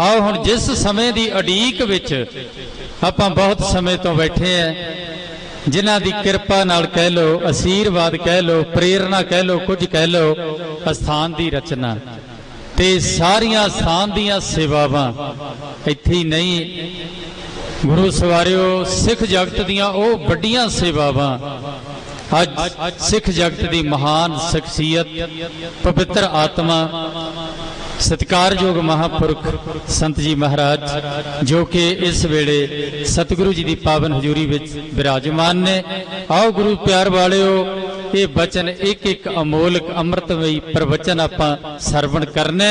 आओ हुण जिस समय की उड़ीक विच आपां बहुत समय तो बैठे हैं, जिन्हां दी किरपा नाल कह लो, आशीर्वाद कह लो, प्रेरणा कह लो, कुछ कह लो, अस्थान की रचना ते सारियां अस्थान दीयां सेवावां इत्थे ही नहीं, गुरु सवारियो सिख जगत दीयां ओ वड्डियां सेवावां अज सिख जगत की महान शख्सियत, पवित्र आत्मा, सत्कारयोग महापुरख संत जी महाराज जो कि इस वेले सतगुरु जी की पावन हजूरी विच विराजमान ने। आओ गुरु प्यार वालिओ, ये बचन एक एक अमोलक अमृतमई प्रवचन आपां सरवण करने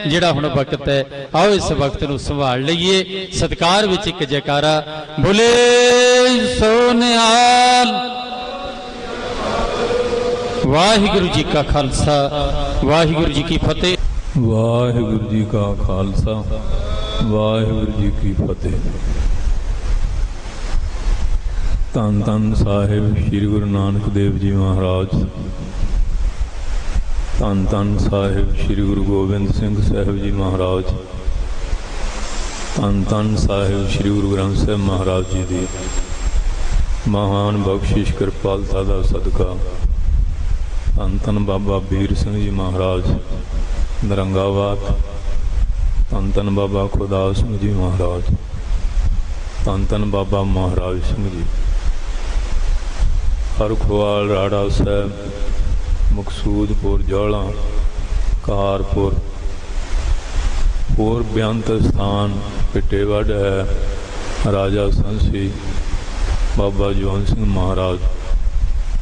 जिहड़ा हुण वक्त है। आओ इस वक्त नूं संभाल लईए। सत्कार विच एक जयकारा बोले सो निहाल। वाहिगुरु जी का खालसा, वाहिगुरु जी की फतेह। वाहिगुरु जी का खालसा, वाहिगुरु जी की फतेह। धन धन साहिब श्री गुरु नानक देव जी महाराज, धन धन साहिब श्री गुरु गोबिंद सिंह साहिब जी महाराज, धन धन साहिब श्री गुरु ग्रंथ साहिब महाराज जी की महान बख्शिश कृपालता का सदका धन धन बाबा बीर सिंह जी महाराज नरंगावाद, धन धन बाबा खुदा सिंह जी महाराज, धन धन बाबा महाराज सिंह जी, हरखवाल राड़ा साहब, मकसूदपुर जौला, कारपुर, होर बेअंत स्थान पिटेवड है, राजा संसी बाबा जवंत सिंह महाराज,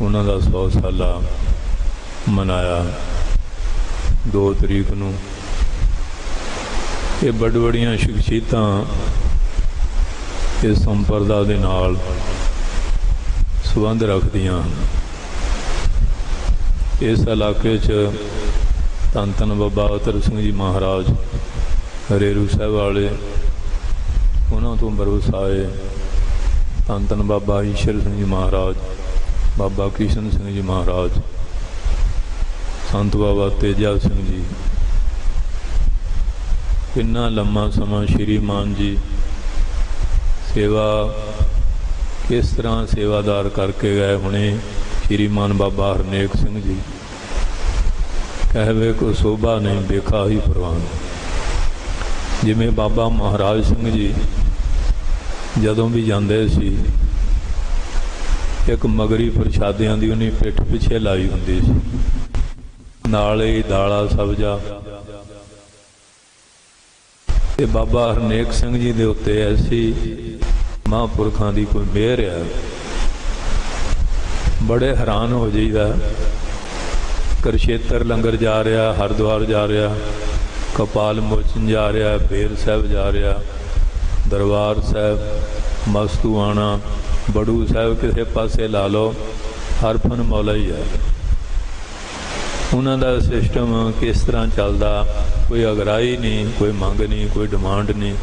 उन्होंने 100 साला मनाया 2 तरीक नूं। ये बड़ बड़ियां शख्सियतां इस संप्रदाय दे नाल संबंध रखदियां हन। इस इलाके च धन धन बाबा अतर सिंह जी महाराज हरेरू साहब वाले, उन्होंने तो बरवसाए धन धन बाबा ईश्वर सिंह जी महाराज, बाबा किशन सिंह जी महाराज, संत बाबा तेजा सिंह जी। कितना लम्मा समा श्रीमान जी सेवा किस तरह सेवादार करके गए। हुणे श्रीमान बाबा हरनेक सिंह जी कहवे को शोभा नहीं देखा ही प्रवान। जिमें बाबा महाराज सिंह जी जदों भी जाते सी, एक मगरी प्रशादियां दी उन्हें पिठ पिछे लाई हुंदी सी, नाले दाला सब्जा। ते बाबा हरनेक सिंह जी दे उत्ते ऐसी महापुरखां दी कोई मेहर है, बड़े हैरान हो जाइदा। कुरुक्षेत्र लंगर जा रहा, हरिद्वार जा रहा, कपाल मोचन जा रहा, बेर साहब जा रहा, दरबार साहब, मस्तूआना, बड़ू साहब किसी पासे ला लो, हर फन मौला ही है। उन्हों का सिस्टम किस तरह चलता, कोई अगराई नहीं, कोई मंग नहीं, कोई डिमांड नहीं।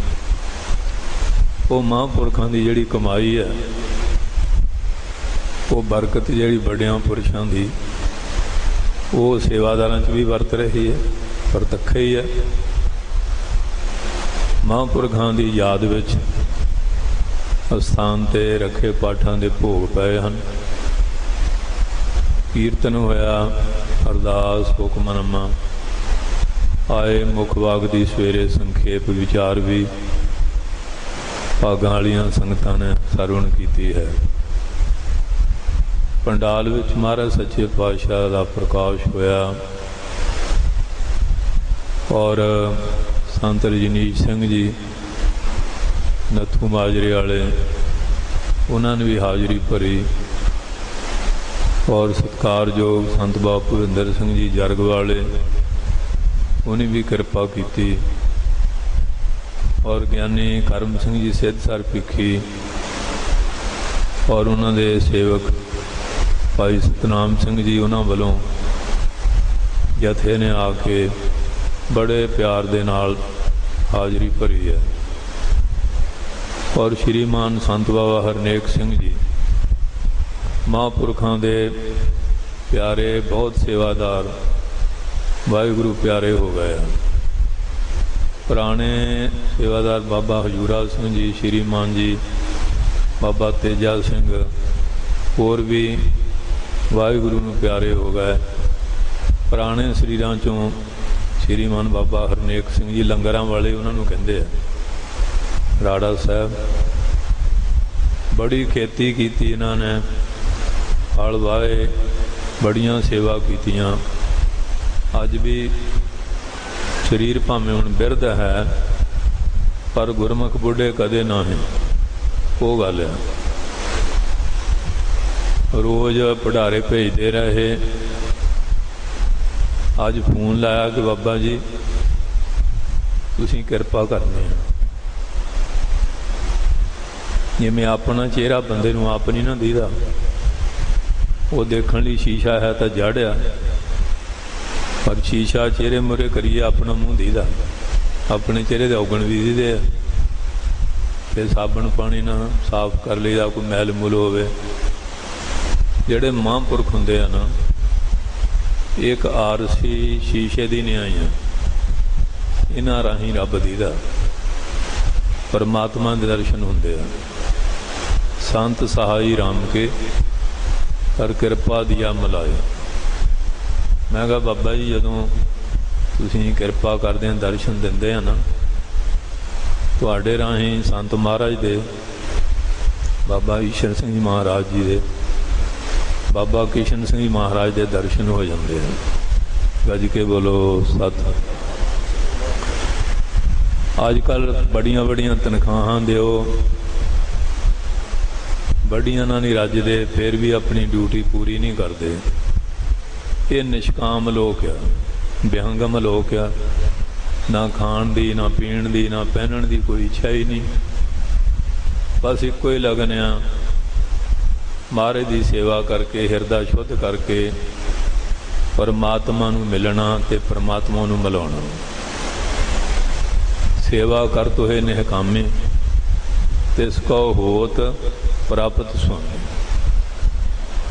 वो महापुरखों की जिहड़ी कमाई है, वो बरकत जिहड़ी बड़ियां पुरुषों की, वो सेवादारां च भी वरत रही है, प्रतक्ष ही है। महापुरखों की याद विच अस्थान ते रखे पाठां दे भोग पए हन, कीर्तन होया, अरदास हुक्मनामा आए, मुखवाग दी सवेरे संखेप विचार भी भागां वालियां संगतां ने सरवण कीती है। पंडाल विच महाराज सच्चे पातशाह दा प्रकाश होया और संत रजनीश सिंह जी नथू माजरे वाले, उन्होंने भी हाज़री भरी और सत्कारयोग संत बाबा भुपिंदर सिंह जी जरग वाले, उन्हें भी कृपा की और ज्ञानी करम सिंह जी सिद्धसर भिखी और उन्होंने सेवक भाई सतनाम सिंह जी, उन्होंने वालों जथे ने आके बड़े प्यार दे नाल हाज़री भरी है। और श्रीमान संत बाबा हरनेक सिंह जी महापुरखों के प्यारे, बहुत सेवादार, वाहिगुरु प्यारे हो गए। पुराने सेवादार बाबा हजूरा सिंह जी, श्रीमान जी, बाबा तेजा सिंह, होर भी वाहिगुरू नूं प्यारे हो गए। पुराने शरीरां चों श्रीमान बाबा हरनेक सिंह जी लंगरां वाले उन्हां नूं कहिंदे आ राड़ा साहब। बड़ी खेती कीती इन्हां ने, हल वाहे, बड़ियां सेवा कीतियां। अज भी शरीर भावें हुण बिरध है पर गुरमुख बुढ़े कदे ना है, वो गल है। रोज़ भंडारे भेजते रहे। अज फोन लाया कि बाबा जी तुसीं किरपा करनी है। जिवें अपना चेहरा बंदे नूं आप नहीं ना दीदा, वो देखण लई शीशा है तो जड़िया, पर शीशा चेहरे मुरे करिए अपना मूँह दीदा, अपने चेहरे के औगण भी दीदे। फिर साबण पानी ना साफ कर लीदा, कोई मैल मुल होवे। जिहड़े महापुरख हुंदे आ ना, एक आरसी शीशे दी न्याई है, इन्हां राहीं रब दीदा, परमात्मा दे दर्शन हुंदे आ। संत सहाई राम के कर किरपा दिया मिलाए। मैं कहा बाबा जी जदों तुसीं किरपा करदे हैं, दर्शन दिंदे हैं ना, तुहाडे राहीं संत महाराज दे, बाबा ईश्वर सिंह जी महाराज जी दे, बाबा किशन सिंह जी महाराज दे दर्शन हो जाते हैं। गज के बोलो सत। अजकल बड़ियां बड़ियां तनख्वाहां दिओ, बड़ियां ना नहीं रजदे, फिर भी अपनी ड्यूटी पूरी नहीं करते। ये निष्काम लोक आ, बेहंगम लोक आ। ना खाण दी, ना पीण दी, ना पहनण दी कोई इच्छा ही नहीं। बस इक्को ही लगन आ, महाराज दी सेवा करके, हिरदा शुद्ध करके परमात्मा नूं मिलना ते परमात्मा नूं मिलाउणा। सेवा कर तोहे निहकामे, तिसको होत प्राप्त सुआमी।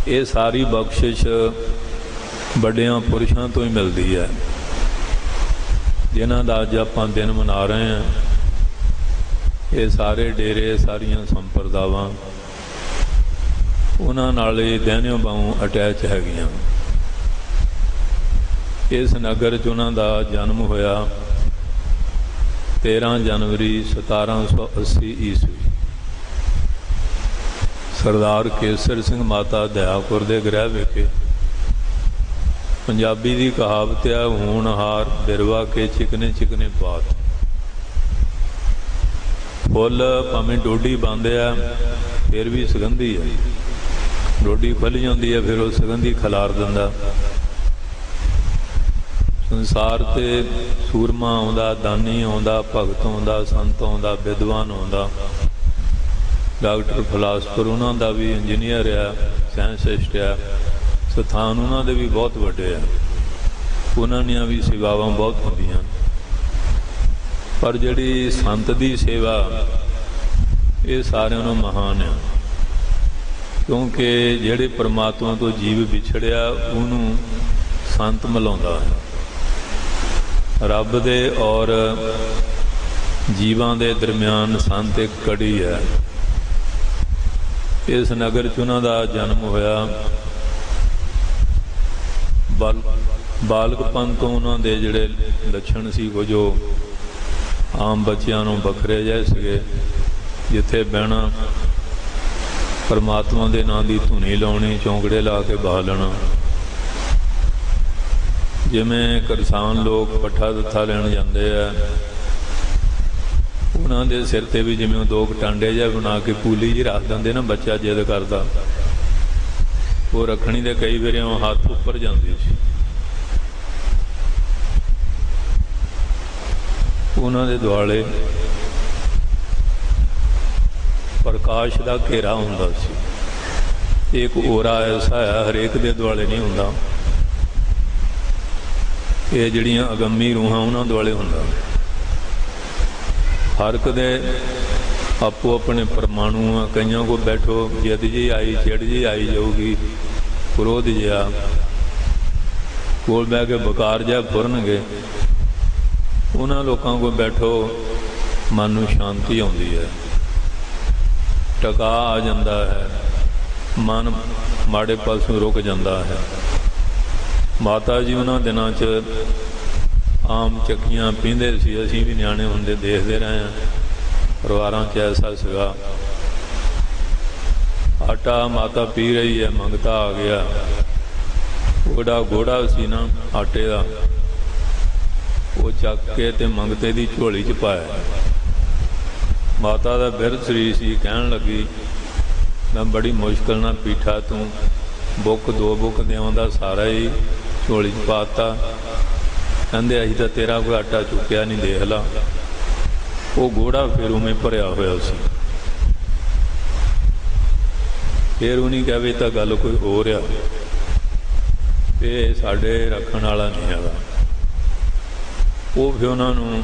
ये सारी बख्शिश बड़ियां पुरुषों तो ही मिलती है, जिन्हां दा अज आपां दिन मना रहे हैं। ये सारे डेरे, सारियां संप्रदावां उन्हां नाल दैनियों बाहों अटैच हैगियां। इस नगर च उन्हां दा जन्म होया 13 जनवरी 1780 ईस्वी। सरदार केसर सिंह माता दयापुर के गृह विखे। पंजाबी की कहावत है, होनहार बिरवा के चिकने चिकने पात। फुल भावें डोडी बांधे फिर भी सुगंधी है, डोडी खुल जाती है फिर वो सुगंधी खलार दिंदा। संसार ते सूरमा आउंदा, दानी आउंदा, भगत आउंदा, संत आउंदा, विद्वान आउंदा, डॉक्टर फिलासफर उन्हों का भी, इंजीनियर है, साइंसिस्ट है, स्थान उन्होंने भी बहुत वड्डे है, उन्होंने भी सेवावां बहुत होंदियां। पर जिहड़ी संत की सेवा ये सारिਆਂ नालों महान है, क्योंकि जिहड़े परमात्मा तो जीव विछड़िया उन्होंने संत मिलाउंदा है। रब दे और जीवां दे दरम्यान संत एक कड़ी है। इस नगर च उन्हां दा जन्म होया। बालकपन तो उन्होंने जिहड़े लक्षण सी वो जो आम बच्चों नूं बखरे जहे सीगे, जिथे बहना, परमात्मा दे नां दी धुनी लाउणी, चौंकड़े ला के बहालना। जिवें किसान लोग पट्ठा दत्था लैण जांदे आ, उन्हां दे सिर ते भी जिवें दो टांडे जिहा बना के पूली जी रख दिंदे ना, बच्चा जिद करदा वो रखनी दे कई वारी हाथ उपर जाती सी। उन्होंने दुआले प्रकाश का घेरा हुंदा सी। एक ओरा ऐसा है हरेक दे दुआले नहीं हुंदा, ये जिहड़ियां अगम्मी रूहां उन्हां दुआले हुंदा। हर एक दे आपो अपने परमाणु आ। कईयां को बैठो जिद जी आई, चिड़ जी आई जाऊगी, क्रोध जिहा, कोल बह के बकार जिहा फुरनगे। ਉਹਨਾਂ ਲੋਕਾਂ ਕੋਲ ਬੈਠੋ ਮਨ ਨੂੰ ਸ਼ਾਂਤੀ ਆਉਂਦੀ ਹੈ, ਟਿਕਾ ਆ ਜਾਂਦਾ ਹੈ, ਮਨ ਮਾੜੇ ਪਾਸੋਂ ਰੁਕ ਜਾਂਦਾ ਹੈ। ਮਾਤਾ ਜੀ ਉਹਨਾਂ ਦਿਨਾਂ 'ਚ ਆਮ ਚੱਕੀਆਂ ਪੀਂਦੇ ਸੀ, ਅਸੀਂ ਵੀ ਨਿਆਣੇ ਹੁੰਦੇ ਦੇਖਦੇ ਰਹੇ ਹਾਂ। ਪਰਿਵਾਰਾਂ 'ਚ ਐਸਾ ਸੀਗਾ, ਆਟਾ ਮਾਤਾ ਪੀ ਰਹੀ ਹੈ, ਮੰਗਤਾ ਆ ਗਿਆ, ਉਹਦਾ ਗੋੜਾ ਸੀ ਨਾ ਆਟੇ ਦਾ, ਉਹ ਚੱਕ ਕੇ ਤੇ ਮੰਗਤੇ ਦੀ ਝੋਲੀ 'ਚ ਪਾਇਆ। ਮਾਤਾ ਦਾ ਬਿਰਧ ਸਰੀਰ ਸੀ, ਕਹਿਣ ਲੱਗੀ ਮੈਂ ਬੜੀ ਮੁਸ਼ਕਿਲ ਨਾਲ ਪੀਠਾ, ਤੂੰ ਬੁੱਕ 2 ਬੁੱਕ ਦੇਵਾਂ ਦਾ ਸਾਰਾ ਹੀ ਝੋਲੀ 'ਚ ਪਾਤਾ। ਕਹਿੰਦੇ ਅਸੀਂ ਤਾਂ ਤੇਰਾ ਕੋਈ ਆਟਾ ਚੁੱਕਿਆ ਨਹੀਂ, ਦੇਖ ਲਾ। ਉਹ ਗੋੜਾ ਫਿਰ ਉਵੇਂ ਭਰਿਆ ਹੋਇਆ ਸੀ। ਫਿਰ ਉਹਨੇ ਕਿਹਾ ਵੀ ਤਾਂ ਗੱਲ ਕੋਈ ਹੋਰ ਆ, ਇਹ ਸਾਡੇ ਰੱਖਣ ਵਾਲਾ ਨਹੀਂ ਹੈਗਾ। ਉਹ ਫਿਰ ਉਹਨਾਂ ਨੂੰ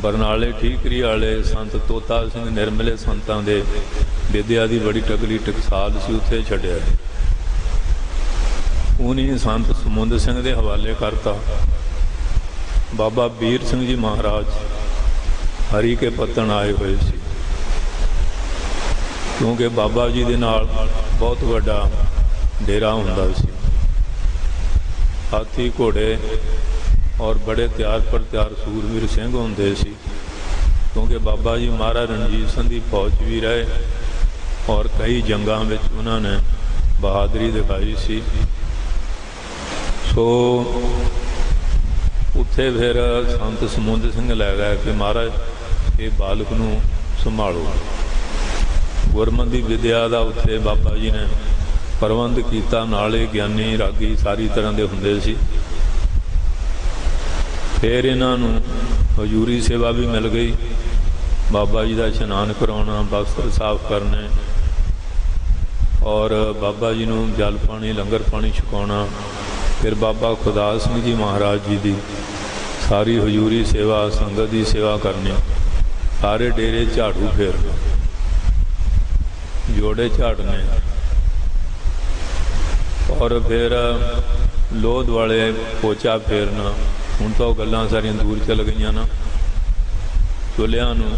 ਬਰਨਾਲੇ ਠੀਕਰੀ ਵਾਲੇ ਸੰਤ ਤੋਤਾ ਸਿੰਘ ਨਿਰਮਲੇ ਸੰਤਾਂ ਦੇ ਵਿਦਿਆ ਦੀ ਬੜੀ ਤਕੜੀ ਟਕਸਾਲ ਸੀ, ਉੱਥੇ ਛੱਡਿਆ। ਉਹਨੇ ਸੰਤ ਸਮੁੰਦ ਸਿੰਘ ਦੇ ਹਵਾਲੇ ਕਰਤਾ। ਬਾਬਾ ਵੀਰ ਸਿੰਘ ਜੀ ਮਹਾਰਾਜ ਹਰੀ ਕੇ ਪੱਤਣ ਆਏ ਹੋਏ ਸੀ, ਕਿਉਂਕਿ ਬਾਬਾ ਜੀ ਦੇ ਨਾਲ ਬਹੁਤ ਵੱਡਾ ਡੇਰਾ ਹੁੰਦਾ ਸੀ। ਹਾਥੀ ਘੋੜੇ ਔਰ ਬੜੇ ਤਿਆਰ ਪਰ ਤਿਆਰ ਸੂਰਵੀਰ ਸਿੰਘ ਹੁੰਦੇ ਸੀ, ਕਿਉਂਕਿ ਬਾਬਾ ਜੀ ਮਹਾਰਾਜ ਰਣਜੀਤ ਸਿੰਘ ਦੀ ਫੌਜ ਵੀ ਰਹੇ ਔਰ ਕਈ ਜੰਗਾਂ ਵਿੱਚ ਉਹਨਾਂ ਨੇ ਬਹਾਦਰੀ ਦਿਖਾਈ ਸੀ। ਸੋ ਉੱਥੇ ਫਿਰ ਸੰਤ ਸਮੁੰਦ ਸਿੰਘ ਲੈ ਗਏ ਕਿ ਮਹਾਰਾਜ ਇਹ ਬਾਲਕ ਨੂੰ ਸੰਭਾਲੋ। ਗੁਰਮਤਿ ਦੀ ਵਿਦਿਆ ਦਾ ਉੱਥੇ ਬਾਬਾ ਜੀ ਨੇ ਪ੍ਰਬੰਧ ਕੀਤਾ, ਨਾਲੇ ਗਿਆਨੀ ਰਾਗੀ ਸਾਰੀ ਤਰ੍ਹਾਂ ਦੇ ਹੁੰਦੇ ਸੀ। ਫਿਰ ਇਹਨਾਂ ਨੂੰ ਹਜ਼ੂਰੀ ਸੇਵਾ ਵੀ ਮਿਲ ਗਈ, ਬਾਬਾ ਜੀ ਦਾ ਇਸ਼ਨਾਨ ਕਰਾਉਣਾ, ਬਸਤਰ ਸਾਫ਼ ਕਰਨੇ ਔਰ ਬਾਬਾ ਜੀ ਨੂੰ ਜਲ ਪਾਣੀ ਲੰਗਰ ਪਾਣੀ ਛਕਾਉਣਾ। ਫਿਰ ਬਾਬਾ ਖੁਦਾ ਸਿੰਘ ਜੀ ਮਹਾਰਾਜ ਜੀ ਦੀ ਸਾਰੀ ਹਜ਼ੂਰੀ ਸੇਵਾ, ਸੰਗਤ ਦੀ ਸੇਵਾ ਕਰਨੀ, ਸਾਰੇ ਡੇਰੇ ਝਾੜੂ ਫੇਰਨਾ, ਜੋੜੇ ਝਾੜਨੇ ਔਰ ਫਿਰ ਲੋਧ ਵਾਲੇ ਪੋਚਾ ਫੇਰਨਾ। ਹੁਣ ਤਾਂ ਉਹ ਗੱਲਾਂ ਸਾਰੀਆਂ ਦੂਰ ਚੱਲ ਗਈਆਂ ਨਾ। ਚੁੱਲ੍ਹਿਆਂ ਨੂੰ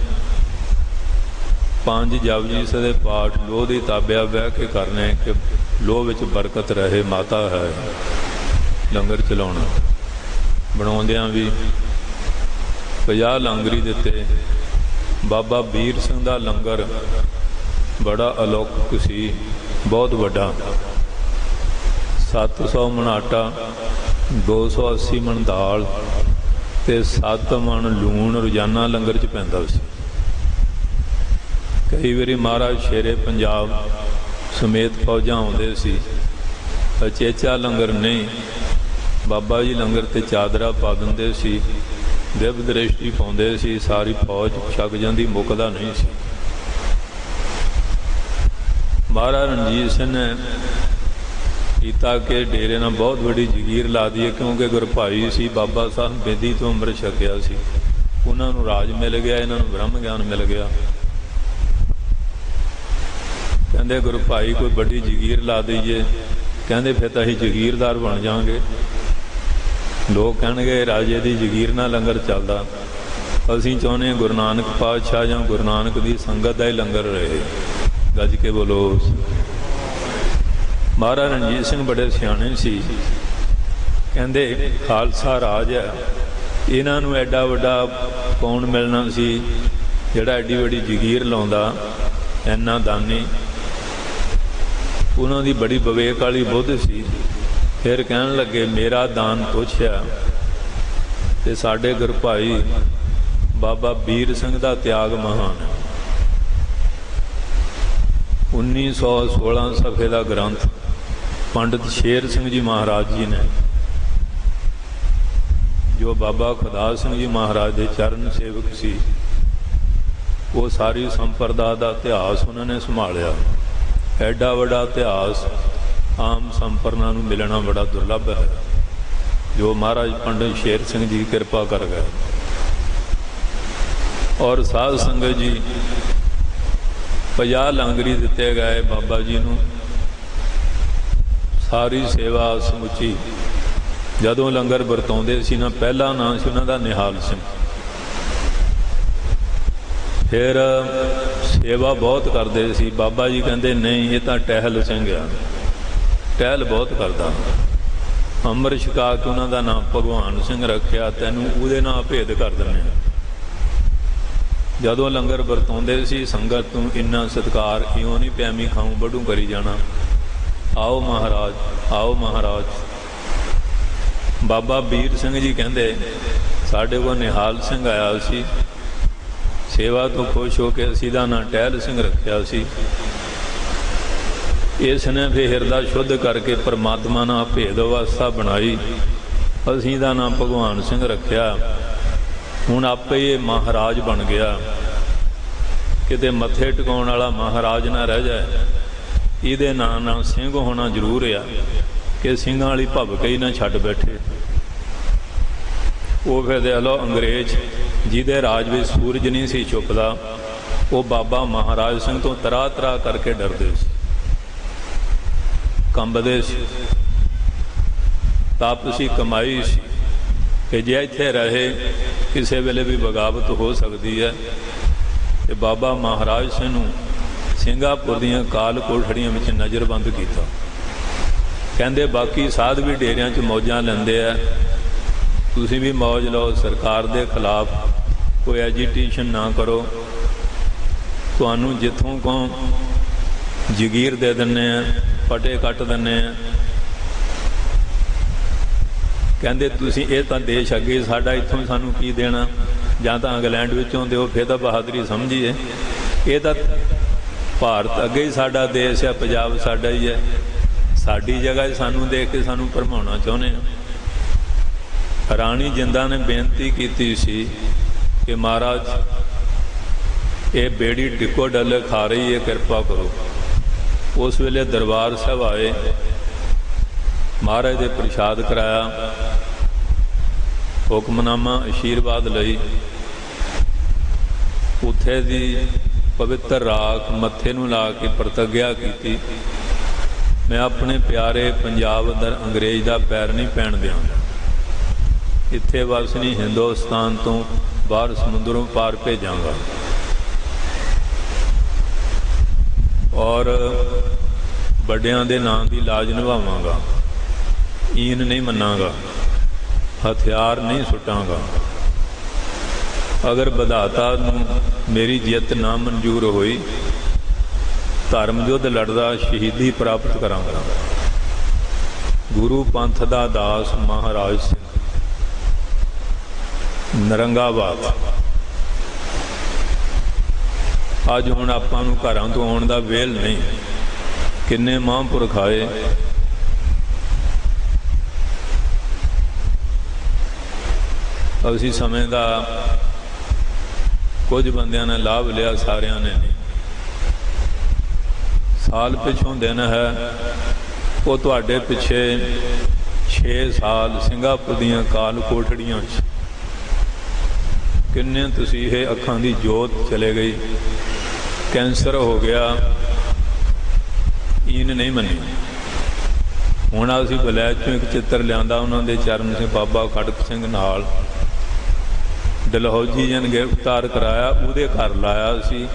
5 ਜਪਜੀ ਸਾਹਿਬ ਦੇ ਪਾਠ ਲੋਹ ਦੀ ਤਾਬਿਆ ਬਹਿ ਕੇ ਕਰਨੇ ਕਿ ਲੋਹ ਵਿੱਚ ਬਰਕਤ ਰਹੇ। ਮਾਤਾ ਹੈ, ਲੰਗਰ ਚਲਾਉਣਾ, ਬਣਾਉਂਦਿਆਂ ਵੀ 50 ਲੰਗਰੀ ਦਿੱਤੇ। ਬਾਬਾ ਵੀਰ ਸਿੰਘ ਦਾ ਲੰਗਰ ਬੜਾ ਅਲੌਕਿਕ ਸੀ, ਬਹੁਤ ਵੱਡਾ। 700 ਮਣ ਆਟਾ, 280 ਮਣ ਦਾਲ ਤੇ 7 ਮਣ ਲੂਣ ਰੋਜ਼ਾਨਾ ਲੰਗਰ 'ਚ ਪੈਂਦਾ ਸੀ। ਕਈ ਵਾਰੀ ਮਹਾਰਾਜ ਸ਼ੇਰੇ ਪੰਜਾਬ ਸਮੇਤ ਫੌਜਾਂ ਆਉਂਦੇ ਸੀ, ਅਚੇਚਾ ਲੰਗਰ ਨਹੀਂ, ਬਾਬਾ ਜੀ ਲੰਗਰ ਤੇ ਚਾਦਰਾ ਪਾ ਦਿੰਦੇ ਸੀ, ਦਿਵ ਦ੍ਰਿਸ਼ਟੀ ਪਾਉਂਦੇ ਸੀ, ਸਾਰੀ ਫੌਜ ਛਕ ਜਾਂਦੀ, ਮੁੱਕਦਾ ਨਹੀਂ ਸੀ। ਮਹਾਰਾਜ ਰਣਜੀਤ ਸਿੰਘ ਨੇ ਕੀਤਾ ਕਿ ਡੇਰੇ ਨਾਲ ਬਹੁਤ ਵੱਡੀ ਜਗੀਰ ਲਾ ਦਈਏ, ਕਿਉਂਕਿ ਗੁਰਭਾਈ ਸੀ, ਬਾਬਾ ਸਾਹਿਬ ਬੇਦੀ ਤੋਂ ਅੰਮ੍ਰਿਤ ਛਕਿਆ ਸੀ, ਉਹਨਾਂ ਨੂੰ ਰਾਜ ਮਿਲ ਗਿਆ, ਇਹਨਾਂ ਨੂੰ ਬ੍ਰਹਮ ਗਿਆਨ ਮਿਲ ਗਿਆ। ਕਹਿੰਦੇ ਗੁਰਭਾਈ ਕੋਈ ਵੱਡੀ ਜਗੀਰ ਲਾ ਦਈਏ, ਕਹਿੰਦੇ ਫਿਰ ਤਾਂ ਅਸੀਂ ਜਗੀਰਦਾਰ ਬਣ ਜਾਵਾਂਗੇ। ਲੋਕ ਕਹਿਣਗੇ ਰਾਜੇ ਦੀ ਜਗੀਰ ਨਾਲ ਲੰਗਰ ਚੱਲਦਾ, ਅਸੀਂ ਚਾਹੁੰਦੇ ਗੁਰੂ ਨਾਨਕ ਪਾਤਸ਼ਾਹ ਜਾਂ ਗੁਰੂ ਨਾਨਕ ਦੀ ਸੰਗਤ ਦਾ ਹੀ ਲੰਗਰ ਰਹੇ। ਗੱਜ ਕੇ ਬੋਲੋ। ਮਹਾਰਾਜ ਰਣਜੀਤ ਸਿੰਘ ਬੜੇ ਸਿਆਣੇ ਸੀ, ਕਹਿੰਦੇ ਖਾਲਸਾ ਰਾਜ ਹੈ, ਇਹਨਾਂ ਨੂੰ ਐਡਾ ਵੱਡਾ ਕੌਣ ਮਿਲਣਾ ਸੀ ਜਿਹੜਾ ਐਡੀ ਵੱਡੀ ਜਗੀਰ ਲਾਉਂਦਾ, ਇੰਨਾ ਦਾਨੀ। ਉਹਨਾਂ ਦੀ ਬੜੀ ਵਿਵੇਕ ਵਾਲੀ ਬੁੱਧ ਸੀ। ਫਿਰ ਕਹਿਣ ਲੱਗੇ ਮੇਰਾ ਦਾਨ ਪੁੱਛਿਆ ਤੇ ਸਾਡੇ ਗੁਰਭਾਈ ਬਾਬਾ ਵੀਰ ਸਿੰਘ ਦਾ ਤਿਆਗ ਮਹਾਨ। 1916 ਸਫ਼ੇ ਦਾ ਗ੍ਰੰਥ ਪੰਡਿਤ ਸ਼ੇਰ ਸਿੰਘ ਜੀ ਮਹਾਰਾਜ ਜੀ ਨੇ, ਜੋ ਬਾਬਾ ਖੁਦਾ ਸਿੰਘ ਜੀ ਮਹਾਰਾਜ ਦੇ ਚਰਨ ਸੇਵਕ ਸੀ, ਉਹ ਸਾਰੀ ਸੰਪਰਦਾ ਦਾ ਇਤਿਹਾਸ ਉਹਨਾਂ ਨੇ ਸੰਭਾਲਿਆ। ਐਡਾ ਵੱਡਾ ਇਤਿਹਾਸ ਆਮ ਸੰਪਰਨਾ ਨੂੰ ਮਿਲਣਾ ਬੜਾ ਦੁਰਲੱਭ ਹੈ, ਜੋ ਮਹਾਰਾਜ ਪੰਡਿਤ ਸ਼ੇਰ ਸਿੰਘ ਜੀ ਕਿਰਪਾ ਕਰ ਗਏ। ਔਰ ਸਾਧ ਸੰਗਤ ਜੀ 50 ਲੰਗਰੀ ਦਿੱਤੇ ਗਏ ਬਾਬਾ ਜੀ ਨੂੰ, ਸਾਰੀ ਸੇਵਾ ਸਮੁੱਚੀ ਜਦੋਂ ਲੰਗਰ ਵਰਤਾਉਂਦੇ ਸੀ ਨਾ, ਪਹਿਲਾ ਨਾਂ ਸੀ ਉਹਨਾਂ ਦਾ ਨਿਹਾਲ ਸਿੰਘ। ਫਿਰ ਸੇਵਾ ਬਹੁਤ ਕਰਦੇ ਸੀ। ਬਾਬਾ ਜੀ ਕਹਿੰਦੇ ਨਹੀਂ, ਇਹ ਤਾਂ ਟਹਿਲ ਸਿੰਘ ਆ, ਟਹਿਲ ਬਹੁਤ ਕਰਦਾ। ਅੰਮ੍ਰਿਤ ਛਕਾ ਕੇ ਉਹਨਾਂ ਦਾ ਨਾਮ ਭਗਵਾਨ ਸਿੰਘ ਰੱਖਿਆ। ਤੈਨੂੰ ਉਹਦੇ ਨਾਲ ਭੇਦ ਕਰ ਦਿੰਦੇ ਹਾਂ। ਜਦੋਂ ਲੰਗਰ ਵਰਤਾਉਂਦੇ ਸੀ, ਸੰਗਤ ਤੋਂ ਇੰਨਾ ਸਤਿਕਾਰ, ਇਉਂ ਨਹੀਂ ਪਿਆਮੀ ਖਾਊਂ ਵੱਢੂ ਕਰੀ ਜਾਣਾ, ਆਓ ਮਹਾਰਾਜ, ਆਓ ਮਹਾਰਾਜ। ਬਾਬਾ ਵੀਰ ਸਿੰਘ ਜੀ ਕਹਿੰਦੇ ਸਾਡੇ ਕੋਲ ਨਿਹਾਲ ਸਿੰਘ ਆਇਆ ਸੀ, ਸੇਵਾ ਤੋਂ ਖੁਸ਼ ਹੋ ਕੇ ਅਸੀਂ ਦਾ ਨਾਂ ਟਹਿਲ ਸਿੰਘ ਰੱਖਿਆ ਸੀ। ਇਸ ਨੇ ਫਿਰ ਹਿਰਦਾ ਸ਼ੁੱਧ ਕਰਕੇ ਪਰਮਾਤਮਾ ਨਾਲ ਭੇਦ ਅਵਸਥਾ ਬਣਾਈ, ਅਸੀਂ ਦਾ ਨਾਮ ਭਗਵਾਨ ਸਿੰਘ ਰੱਖਿਆ। ਹੁਣ ਆਪੇ ਇਹ ਮਹਾਰਾਜ ਬਣ ਗਿਆ। ਕਿਤੇ ਮੱਥੇ ਟਿਕਾਉਣ ਵਾਲਾ ਮਹਾਰਾਜ ਨਾ ਰਹਿ ਜਾਏ, ਇਹਦੇ ਨਾਂ ਨਾਲ ਸਿੰਘ ਹੋਣਾ ਜ਼ਰੂਰ ਆ, ਕਿ ਸਿੰਘਾਂ ਵਾਲੀ ਭਵਕ ਹੀ ਨਾ ਛੱਡ ਬੈਠੇ। ਉਹ ਫਿਰ ਦੇਖ ਲਓ, ਅੰਗਰੇਜ਼ ਜਿਹਦੇ ਰਾਜ ਵਿੱਚ ਸੂਰਜ ਨਹੀਂ ਸੀ ਛੁਪਦਾ, ਉਹ ਬਾਬਾ ਮਹਾਰਾਜ ਸਿੰਘ ਤੋਂ ਤਰਾ ਤਰਾ ਕਰਕੇ ਡਰਦੇ ਸੀ, ਕੰਬਦੇ ਸੀ। ਤਾਪਸੀ ਕਮਾਈ ਸੀ ਕਿ ਜੇ ਇੱਥੇ ਰਹੇ ਕਿਸੇ ਵੇਲੇ ਵੀ ਬਗਾਵਤ ਹੋ ਸਕਦੀ ਹੈ। ਤੇ ਬਾਬਾ ਮਹਾਰਾਜ ਸਿੰਘ ਨੂੰ ਸਿੰਗਾਪੁਰ ਦੀਆਂ ਕਾਲ ਕੋਠੜੀਆਂ ਵਿੱਚ ਨਜ਼ਰਬੰਦ ਕੀਤਾ। ਕਹਿੰਦੇ ਬਾਕੀ ਸਾਧ ਵੀ ਡੇਰਿਆਂ 'ਚ ਮੌਜਾਂ ਲੈਂਦੇ ਆ, ਤੁਸੀਂ ਵੀ ਮੌਜ ਲਓ, ਸਰਕਾਰ ਦੇ ਖਿਲਾਫ ਕੋਈ ਐਜੀਟੇਸ਼ਨ ਨਾ ਕਰੋ, ਤੁਹਾਨੂੰ ਜਿੱਥੋਂ ਕੋ ਜਗੀਰ ਦੇ ਦਿੰਦੇ ਆ, ਪਟੇ ਕੱਟ ਦਿੰਦੇ ਆ। ਕਹਿੰਦੇ ਤੁਸੀਂ ਇਹ ਤਾਂ ਦੇਸ਼ ਅੱਗੇ ਸਾਡਾ, ਇੱਥੋਂ ਸਾਨੂੰ ਕੀ ਦੇਣਾ, ਜਾਂ ਤਾਂ ਇੰਗਲੈਂਡ ਵਿੱਚੋਂ ਦਿਓ, ਫਿਰ ਤਾਂ ਬਹਾਦਰੀ ਸਮਝੀਏ। ਇਹ ਤਾਂ ਭਾਰਤ ਅੱਗੇ ਹੀ ਸਾਡਾ ਦੇਸ਼ ਹੈ, ਪੰਜਾਬ ਸਾਡਾ ਹੀ ਹੈ, ਸਾਡੀ ਜਗ੍ਹਾ ਸਾਨੂੰ ਦੇਖ ਕੇ ਸਾਨੂੰ ਭਰਮਾਉਣਾ ਚਾਹੁੰਦੇ ਆ। ਰਾਣੀ ਜਿੰਦਾ ਨੇ ਬੇਨਤੀ ਕੀਤੀ ਸੀ ਕਿ ਮਹਾਰਾਜ ਇਹ ਬੇੜੀ ਡਿੱਕੋ ਡੱਲੇ ਖਾ ਰਹੀ ਹੈ, ਕਿਰਪਾ ਕਰੋ। ਉਸ ਵੇਲੇ ਦਰਬਾਰ ਸਾਹਿਬ ਆਏ, ਮਹਾਰਾਜ ਦੇ ਪ੍ਰਸ਼ਾਦ ਕਰਾਇਆ, ਹੁਕਮਨਾਮਾ ਆਸ਼ੀਰਵਾਦ ਲਈ। ਉੱਥੇ ਦੀ ਪਵਿੱਤਰ ਰਾਖ ਮੱਥੇ ਨੂੰ ਲਾ ਕੇ ਪ੍ਰਤੱਗਿਆ ਕੀਤੀ, ਮੈਂ ਆਪਣੇ ਪਿਆਰੇ ਪੰਜਾਬ ਅੰਦਰ ਅੰਗਰੇਜ਼ ਦਾ ਪੈਰ ਨਹੀਂ ਪੈਣ ਦਿਆਂਗਾ। ਇੱਥੇ ਵਸਣੀ ਹਿੰਦੁਸਤਾਨ ਤੋਂ ਬਾਹਰ ਸਮੁੰਦਰੋਂ ਪਾਰ ਭੇਜਾਂਗਾ, ਔਰ ਵੱਡਿਆਂ ਦੇ ਨਾਂ ਦੀ ਲਾਜ ਨਿਭਾਵਾਂਗਾ, ਈਨ ਨਹੀਂ ਮੰਨਾਂਗਾ, ਹਥਿਆਰ ਨਹੀਂ ਸੁੱਟਾਂਗਾ। ਅਗਰ ਵਿਧਾਤਾ ਨੂੰ ਮੇਰੀ ਜਿੱਤ ਨਾ ਮਨਜ਼ੂਰ ਹੋਈ, ਧਰਮ ਯੁੱਧ ਲੜਦਾ ਸ਼ਹੀਦੀ ਪ੍ਰਾਪਤ ਕਰਾਂਗਾ। ਗੁਰੂ ਪੰਥ ਦਾ ਦਾਸ ਮਹਾਰਾਜ ਸਿੰਘ, ਨਰੰਗਾਬਾਦ। ਅੱਜ ਹੁਣ ਆਪਾਂ ਨੂੰ ਘਰਾਂ ਤੋਂ ਆਉਣ ਦਾ ਵੇਲ ਨਹੀਂ, ਕਿੰਨੇ ਮਹਾਂਪੁਰਖ ਆਏ। ਅਸੀਂ ਸਮੇਂ ਦਾ ਕੁਝ ਬੰਦਿਆਂ ਨੇ ਲਾਭ ਲਿਆ, ਸਾਰਿਆਂ ਨੇ ਨਹੀਂ। ਸਾਲ ਪਿੱਛੋਂ ਦਿਨ ਹੈ, ਉਹ ਤੁਹਾਡੇ ਪਿੱਛੇ 6 ਸਾਲ ਸਿੰਗਾਪੁਰ ਦੀਆਂ ਕਾਲ ਕੋਠੜੀਆਂ 'ਚ ਕਿੰਨੇ ਤੁਸੀਂ ਇਹ ਅੱਖਾਂ ਦੀ ਜੋਤ ਚਲੇ ਗਈ, ਕੈਂਸਰ ਹੋ ਗਿਆ, ਈਨ ਨਹੀਂ ਮੰਨੀ। ਹੁਣ ਅਸੀਂ ਬਲੈਤ 'ਚੋਂ ਇੱਕ ਚਿੱਤਰ ਲਿਆਂਦਾ, ਉਹਨਾਂ ਦੇ ਚਰਨ ਸਿੰਘ ਬਾਬਾ ਖੜਕ ਸਿੰਘ ਨਾਲ ਡਲਹੌਜੀ ਜਨ ਗ੍ਰਿਫਤਾਰ ਕਰਾਇਆ, ਉਹਦੇ ਘਰ ਲਾਇਆ ਸੀ।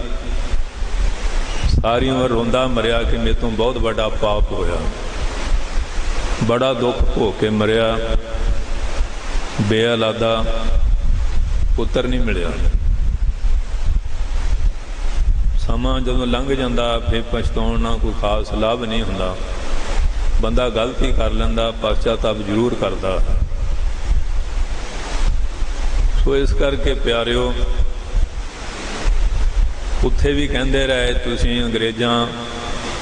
ਸਾਰੀ ਉਮਰ ਰੋਂਦਾ ਮਰਿਆ ਕਿ ਮੇਰੇ ਤੋਂ ਬਹੁਤ ਵੱਡਾ ਪਾਪ ਹੋਇਆ, ਬੜਾ ਦੁੱਖ ਭੋਗ ਕੇ ਮਰਿਆ, ਬੇਔਲਾਦਾ, ਪੁੱਤਰ ਨਹੀਂ ਮਿਲਿਆ। ਸਮਾਂ ਜਦੋਂ ਲੰਘ ਜਾਂਦਾ ਫਿਰ ਪਛਤਾਉਣ ਨਾਲ ਕੋਈ ਖਾਸ ਲਾਭ ਨਹੀਂ ਹੁੰਦਾ। ਬੰਦਾ ਗਲਤੀ ਕਰ ਲੈਂਦਾ, ਪਛਤਾਤਾਪ ਜ਼ਰੂਰ ਕਰਦਾ। ਸੋ ਇਸ ਕਰਕੇ ਪਿਆਰਿਓ, ਉੱਥੇ ਵੀ ਕਹਿੰਦੇ ਰਹੇ ਤੁਸੀਂ ਅੰਗਰੇਜ਼ਾਂ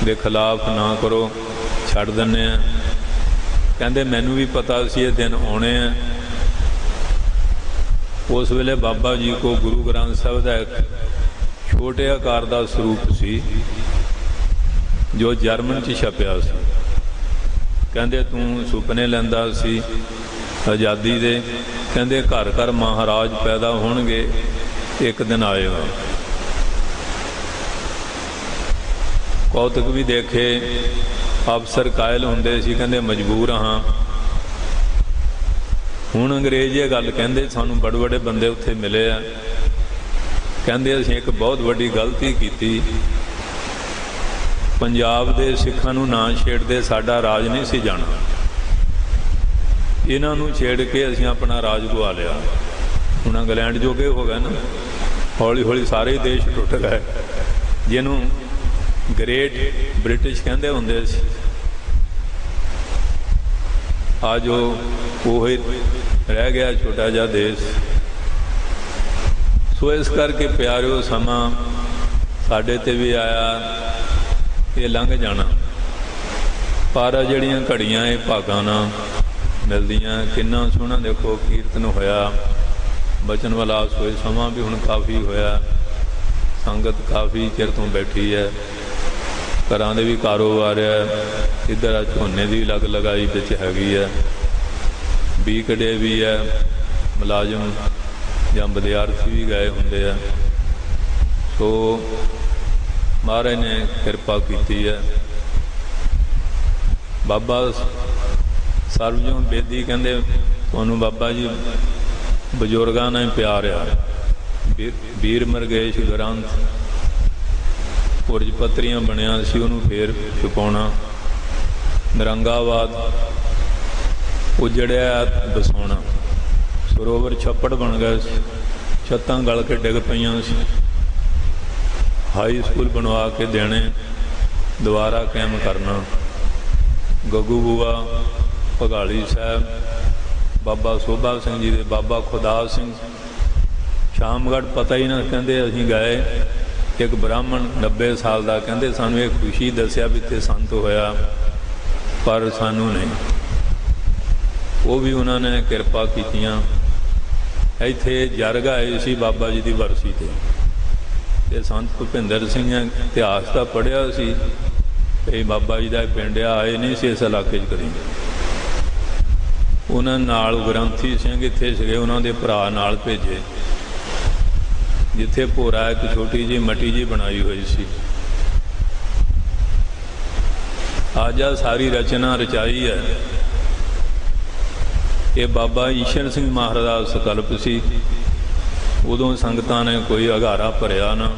ਦੇ ਖਿਲਾਫ ਨਾ ਕਰੋ, ਛੱਡ ਦਿੰਦੇ ਆ। ਕਹਿੰਦੇ ਮੈਨੂੰ ਵੀ ਪਤਾ ਸੀ ਇਹ ਦਿਨ ਆਉਣੇ ਆ। ਉਸ ਵੇਲੇ ਬਾਬਾ ਜੀ ਕੋ ਗੁਰੂ ਗ੍ਰੰਥ ਸਾਹਿਬ ਦਾ ਇੱਕ ਛੋਟੇ ਆਕਾਰ ਦਾ ਸਰੂਪ ਸੀ, ਜੋ ਜਰਮਨ 'ਚ ਛਪਿਆ ਸੀ। ਕਹਿੰਦੇ ਤੂੰ ਸੁਪਨੇ ਲੈਂਦਾ ਸੀ ਆਜ਼ਾਦੀ ਦੇ, ਕਹਿੰਦੇ ਘਰ ਘਰ ਮਹਾਰਾਜ ਪੈਦਾ ਹੋਣਗੇ, ਇੱਕ ਦਿਨ ਆਏਗਾ। ਕੌਤਕ ਵੀ ਦੇਖੇ, ਅਫਸਰ ਕਾਇਲ ਹੁੰਦੇ ਸੀ, ਕਹਿੰਦੇ ਮਜਬੂਰ ਹਾਂ, ਹੁਣ ਅੰਗਰੇਜ਼ ਇਹ ਗੱਲ ਕਹਿੰਦੇ, ਸਾਨੂੰ ਬੜੇ ਬੜੇ ਬੰਦੇ ਉੱਥੇ ਮਿਲੇ ਆ, ਕਹਿੰਦੇ ਅਸੀਂ ਇੱਕ ਬਹੁਤ ਵੱਡੀ ਗਲਤੀ ਕੀਤੀ, ਪੰਜਾਬ ਦੇ ਸਿੱਖਾਂ ਨੂੰ ਨਾ ਛੇੜਦੇ ਸਾਡਾ ਰਾਜ ਨਹੀਂ ਸੀ ਜਾਣਾ, ਇਹਨਾਂ ਨੂੰ ਛੇੜ ਕੇ ਅਸੀਂ ਆਪਣਾ ਰਾਜ ਗਵਾ ਲਿਆ। ਹੁਣ ਇੰਗਲੈਂਡ ਜੋਗੇ ਹੋ ਗਏ ਨਾ, ਹੌਲੀ ਹੌਲੀ ਸਾਰੇ ਦੇਸ਼ ਟੁੱਟ ਗਏ, ਜਿਹਨੂੰ ਗ੍ਰੇਟ ਬ੍ਰਿਟਿਸ਼ ਕਹਿੰਦੇ ਹੁੰਦੇ ਸੀ। ਅੱਜ ਉਹ ਰਹਿ ਗਿਆ ਛੋਟਾ ਜਿਹਾ ਦੇਸ਼। ਸੋ ਇਸ ਕਰਕੇ ਪਿਆਰਿਓ, ਸਮਾਂ ਸਾਡੇ 'ਤੇ ਵੀ ਆਇਆ, ਇਹ ਲੰਘ ਜਾਣਾ, ਪਰ ਜਿਹੜੀਆਂ ਘੜੀਆਂ ਇਹ ਭਾਗਾਂ ਨਾਲ ਮਿਲਦੀਆਂ। ਕਿੰਨਾ ਸੋਹਣਾ ਦੇਖੋ ਕੀਰਤਨ ਹੋਇਆ, ਬਚਨ ਵਿਲਾਸ ਹੋਏ, ਸਮਾਂ ਵੀ ਹੁਣ ਕਾਫੀ ਹੋਇਆ, ਸੰਗਤ ਕਾਫੀ ਚਿਰ ਤੋਂ ਬੈਠੀ ਹੈ, ਘਰਾਂ ਦੇ ਵੀ ਕਾਰੋਬਾਰ ਹੈ, ਇੱਧਰ ਆ ਝੋਨੇ ਦੀ ਲੱਗ ਲਗਾਈ ਵਿੱਚ ਹੈਗੀ ਹੈ, ਬੀਕੜੇ ਵੀ ਹੈ, ਮੁਲਾਜ਼ਮ ਜਾਂ ਵਿਦਿਆਰਥੀ ਵੀ ਗਏ ਹੁੰਦੇ ਆ। ਸੋ ਮਹਾਰਾਜ ਨੇ ਕਿਰਪਾ ਕੀਤੀ ਹੈ। ਬਾਬਾ ਸਰਬਜੋਤ ਬੇਦੀ ਕਹਿੰਦੇ, ਤੁਹਾਨੂੰ ਬਾਬਾ ਜੀ ਬਜ਼ੁਰਗਾਂ ਨਾਲ ਪਿਆਰ ਆ। ਵੀਰ ਮਰਗੇਸ਼ ਗ੍ਰੰਥ ਪੁਰਜ ਪੱਤਰੀਆਂ ਬਣਿਆ ਸੀ, ਉਹਨੂੰ ਫੇਰ ਛੁਪਾਉਣਾ, ਨਿਰੰਗਾਵਾਦ ਉਜੜਿਆ ਵਸਾਉਣਾ, ਸਰੋਵਰ ਛੱਪੜ ਬਣ ਗਏ ਸੀ, ਛੱਤਾਂ ਗਲ ਕੇ ਡਿੱਗ ਪਈਆਂ ਸੀ, ਹਾਈ ਸਕੂਲ ਬਣਵਾ ਕੇ ਦੇਣੇ, ਦੁਬਾਰਾ ਕਾਇਮ ਕਰਨਾ, ਗੱਗੂ ਬੂਆ, ਭਗਾਲੀ ਸਾਹਿਬ, ਬਾਬਾ ਸੋਭਾ ਸਿੰਘ ਜੀ ਦੇ ਬਾਬਾ ਖੁਦਾ ਸਿੰਘ, ਸ਼ਾਮਗੜ੍ਹ ਪਤਾ ਹੀ ਨਾ, ਕਹਿੰਦੇ ਅਸੀਂ ਗਏ, ਇੱਕ ਬ੍ਰਾਹਮਣ 90 ਸਾਲ ਦਾ, ਕਹਿੰਦੇ ਸਾਨੂੰ ਇਹ ਖੁਸ਼ੀ ਦੱਸਿਆ ਵੀ ਇੱਥੇ ਸੰਤ ਹੋਇਆ, ਪਰ ਸਾਨੂੰ ਨਹੀਂ। ਉਹ ਵੀ ਉਹਨਾਂ ਨੇ ਕਿਰਪਾ ਕੀਤੀਆਂ। ਇੱਥੇ ਜਰਗ ਆਏ ਸੀ ਬਾਬਾ ਜੀ ਦੀ ਵਰਸੀ 'ਤੇ ਸੰਤ ਭੁਪਿੰਦਰ ਸਿੰਘ ਨੇ ਇਤਿਹਾਸ ਤਾਂ ਪੜ੍ਹਿਆ ਸੀ, ਇਹ ਬਾਬਾ ਜੀ ਦਾ ਪਿੰਡ ਆਏ ਨਹੀਂ ਸੀ ਇਸ ਇਲਾਕੇ 'ਚ ਕਦੀ। ਉਹਨਾਂ ਨਾਲ ਗ੍ਰੰਥੀ ਸਿੰਘ ਇੱਥੇ ਸੀਗੇ, ਉਹਨਾਂ ਦੇ ਭਰਾ ਨਾਲ ਭੇਜੇ, ਜਿੱਥੇ ਭੋਰਾ ਇੱਕ ਛੋਟੀ ਜਿਹੀ ਮੱਟੀ ਜਿਹੀ ਬਣਾਈ ਹੋਈ ਸੀ। ਅੱਜ ਆ ਸਾਰੀ ਰਚਨਾ ਰਚਾਈ ਹੈ, ਇਹ ਬਾਬਾ ਈਸ਼ਰ ਸਿੰਘ ਮਹਾਰਾਜ ਦਾ ਸੰਕਲਪ ਸੀ। ਉਦੋਂ ਸੰਗਤਾਂ ਨੇ ਕੋਈ ਅਗਾਰਾ ਭਰਿਆ ਨਾ,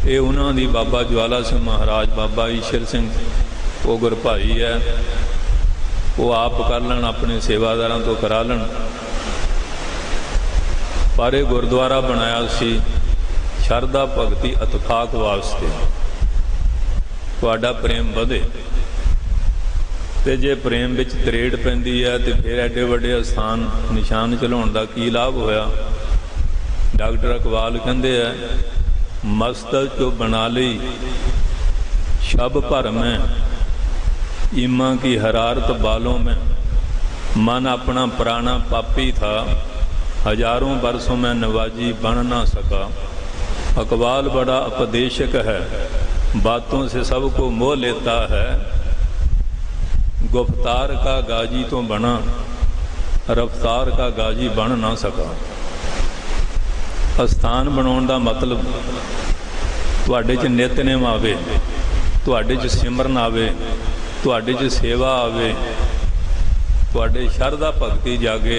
ਇਹ ਉਹਨਾਂ ਦੀ ਬਾਬਾ ਜਵਾਲਾ ਸਿੰਘ ਮਹਾਰਾਜ, ਬਾਬਾ ਈਸ਼ਰ ਸਿੰਘ ਉਹ ਗੁਰਭਾਈ ਹੈ, ਉਹ ਆਪ ਕਰ ਲੈਣ, ਆਪਣੇ ਸੇਵਾਦਾਰਾਂ ਤੋਂ ਕਰਾ ਲੈਣ, ਪਰ ਇਹ ਗੁਰਦੁਆਰਾ ਬਣਾਇਆ ਸੀ ਸ਼ਰਧਾ ਭਗਤੀ ਇਤਫਾਕ ਵਾਸਤੇ, ਤੁਹਾਡਾ ਪ੍ਰੇਮ ਵਧੇ। ਤੇ ਜੇ ਪ੍ਰੇਮ ਵਿੱਚ ਤਰੇੜ ਪੈਂਦੀ ਹੈ ਤੇ ਫਿਰ ਐਡੇ ਵੱਡੇ ਅਸਥਾਨ ਨਿਸ਼ਾਨ ਚਲਾਉਣ ਦਾ ਕੀ ਲਾਭ ਹੋਇਆ। ਡਾਕਟਰ ਇਕਬਾਲ ਕਹਿੰਦੇ ਆ, ਮਸਤਕ ਜੋ ਬਣਾ ਲਈ ਸ਼ਬ ਭਰ ਮੈਂ, ईमा की हरारत बालों में, मन अपना पुराना पापी था, हजारों बरसों में नवाजी बन ना सका। इकबाल बड़ा उपदेशक है, बातों से सबको मोह लेता है, गुफ्तार का गाजी तो बना, रफ्तार का गाजी बन ना सका। अस्थान बनाने का मतलब तुहाडे च नितनेम आवे, तुहाडे च सिमरन आवे, तुहाडे च सेवा आवे, तुहाडे शरधा भगती जागे,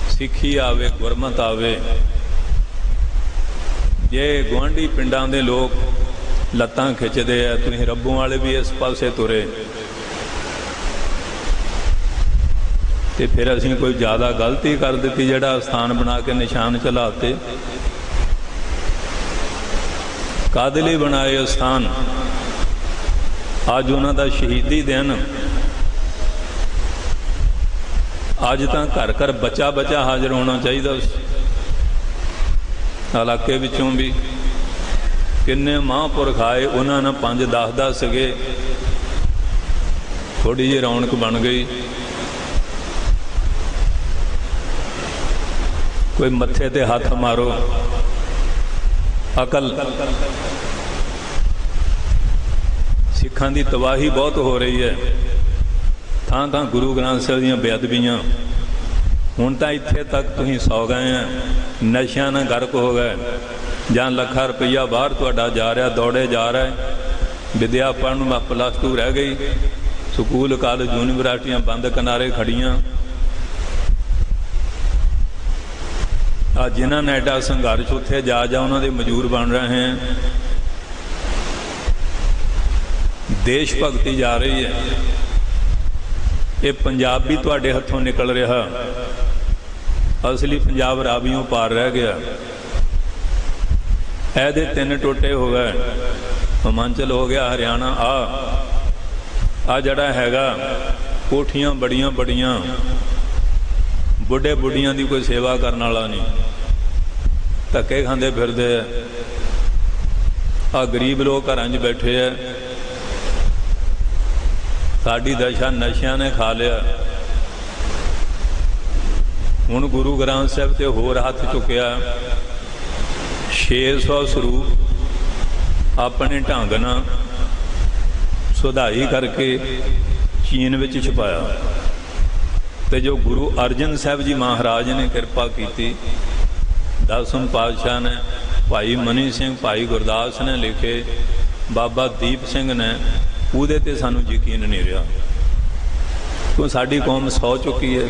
सिक्खी आवे, गुरमत आवे। जे गुआढ़ी पिंडां दे लोग लत्तां खिंचदे आ, तुसीं रब्बों वाले भी इस पासे तुरे, ते फिर असीं कोई ज़्यादा गलती कर दी जिहड़ा स्थान बना के निशान चलाते। कादे लई बनाए स्थान? अज उन्हां दा शहीदी दिन, अज तां घर घर बच्चा बच्चा हाजिर होना चाहिए। इलाके विचों भी किन्ने महापुरख आए, उन्होंने 5-10 सगे, थोड़ी जी रौनक बन गई। कोई मत्थे ते हाथ मारो, अकल। सिखां दी तबाही बहुत हो रही है, थां थां गुरु ग्रंथ साहिब दीयां बेअदबियां। हुण तां इत्थे तक तुसीं सौ गए हैं, नशियां नाल गर्क हो गए, जां ਲੱਖਾਂ रुपया बाहर तुहाडा जा रहा, दौड़े जा रहा है, विद्या पढ़न +2 रह गई, ਸਕੂਲ ਕਾਲਜ यूनिवर्सिटियां बंद किनारे खड़ियां। जिन्होंने एडा संघर्ष उत्थे जा उन्होंने मजूर बन रहे हैं। देश भगती जा रही है। ये पंजाब भी तुहाडे हथों निकल रहा, असली पंजाब रावियों पार रह गया। ऐदे 3 टोटे हो गए। हिमाचल हो गया, हरियाणा आ जड़ा हैगा कोठियां बड़ियां बड़ियां, बुढ़े बुढ़ियां की कोई सेवा करने वाला नहीं, धक्के खांदे फिरदे। आ गरीब लोग घरां 'च बैठे है। साडी दशा नशियां ने खा लिया। हुण गुरु ग्रंथ साहिब ते होर हथ चुकिया। 600 स्वरूप अपने ढंग नाल सुधाई करके चीन विच छुपाया। तो जो गुरु अर्जन साहब जी महाराज ने कृपा की, 10वें पातशाह ने, भाई मनी सिंह, भाई गुरदास ने लिखे, बाबा दीप सिंह ने, उहदे ते सानू यकीन नहीं रहा। क्यों साडी कौम सौ चुकी है।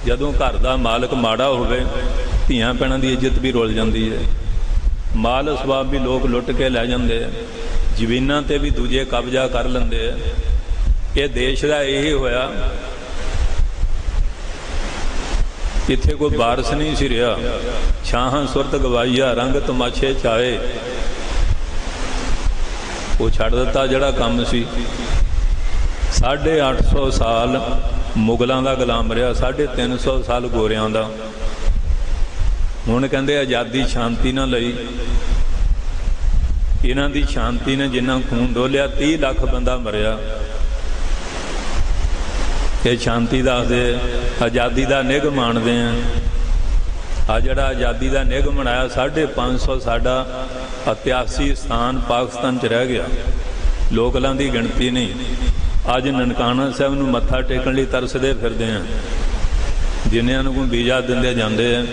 जदों घर दा मालक माड़ा होवे, धीआं भैणां दी इज्जत भी रुल जाती है। माल असबाब भी लोग लुट के लै जाते हैं। जमीनां ते भी दूजे कब्जा कर लेंदे है। ये देश का यही होया। इत्थे कोई वारस नहीं सी रहा। छाहां सुरत गवाईया, रंग तमाशे चाहे, वो छड़ दिता जड़ा काम सी। 850 साल मुगलों का गुलाम रहा, 350 साल गोरियां का। हुण कहंदे आज़ादी शांति ना लई। इन्हां दी शांति ने जिन्ना खून डोलिया, 30 लाख बंदा मरिया। ये शांति दसदे, आज़ादी का निघ माणदे हैं। आ जड़ा आज़ादी का निघ मनाया, 550 साडा इतिहासी स्थान पाकिस्तान च रह गया। लोकलां दी गिणती नहीं। अज ननकाना साहब नूं मत्था टेकण लई तरसदे फिरदे हैं। जिन्हां नूं वीज़ा दिंदे जांदे हैं।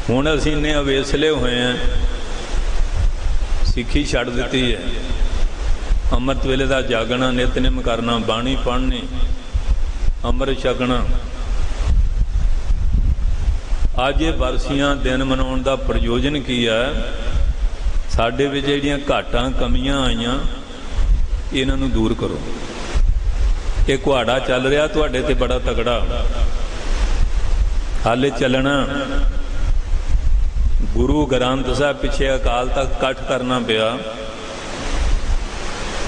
हुण असीं इन्ने अवेसले हुए हैं, सिੱਖੀ छड़ दी है। अमृत वेले का जागना, नितनेम करना, बाणी पढ़नी, अमृत छकना। अज ये बरसियां दिन मनाउण दा प्रयोजन की है? साडे विच जिहड़ियां घाटां कमियां आईयां, इन्हां नूं दूर करो। ये कुहाड़ा चल रहा तुहाडे ते बड़ा तगड़ा, हाले चलना। गुरु ग्रंथ साहब पिछे अकाल तख्त कट करना पिया,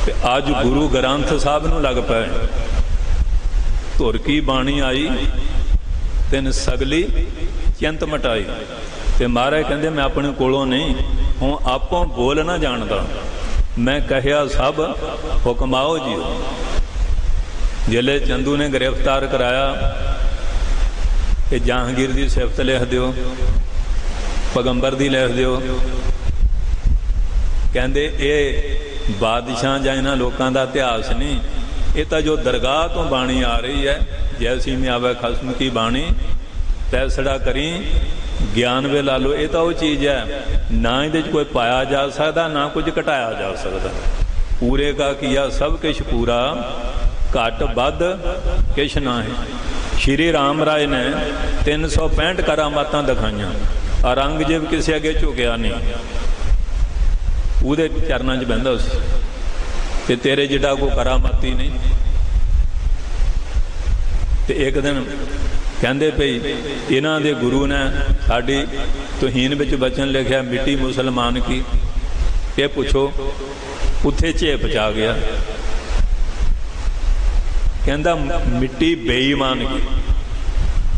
ते अज गुरु ग्रंथ साहब नूं लग पे। धुर की बाणी आई, तिन सगली चिंत मटाई। ते महाराज कहंदे मैं अपने कोलों नहीं, हूँ आपों बोल ना जानदा, मैं कहिया सब हुक्माओ जी। जिले चंदू ने गिरफ्तार कराया कि जहांगीर की सिफत लिख दिओ, पैगंबर दी लिख दिओ। कहंदे ये बादशाह जां इन्हां लोकां दा इतिहास नहीं, ये तो जो दरगाह तो बाणी आ रही है। जैसी में आवे खसम की बाणी, तैसड़ा करी ज्ञान वे ला लो। ये तो वो चीज़ है, ना ये कोई पाया जा सकता, ना कुछ घटाया जा सकता। पूरे का किया सब किश पूरा, घट बद किश ना है। श्री राम राय ने 365 करामातां दिखाइयां, औरंगजेब किसी अगे झुकिया नहीं, उहदे चरणों च बहिंदा सी। ते तेरे जिड्डा कोई करामाती नहीं। ते एक दिन कहंदे पई इन्हां दे गुरु ने साडी तौहीन विच बचन लिखिया, मिट्टी मुसलमान की। ये पुछो, उत्थे झेप चा गया। कहंदा मिट्टी बेईमान की।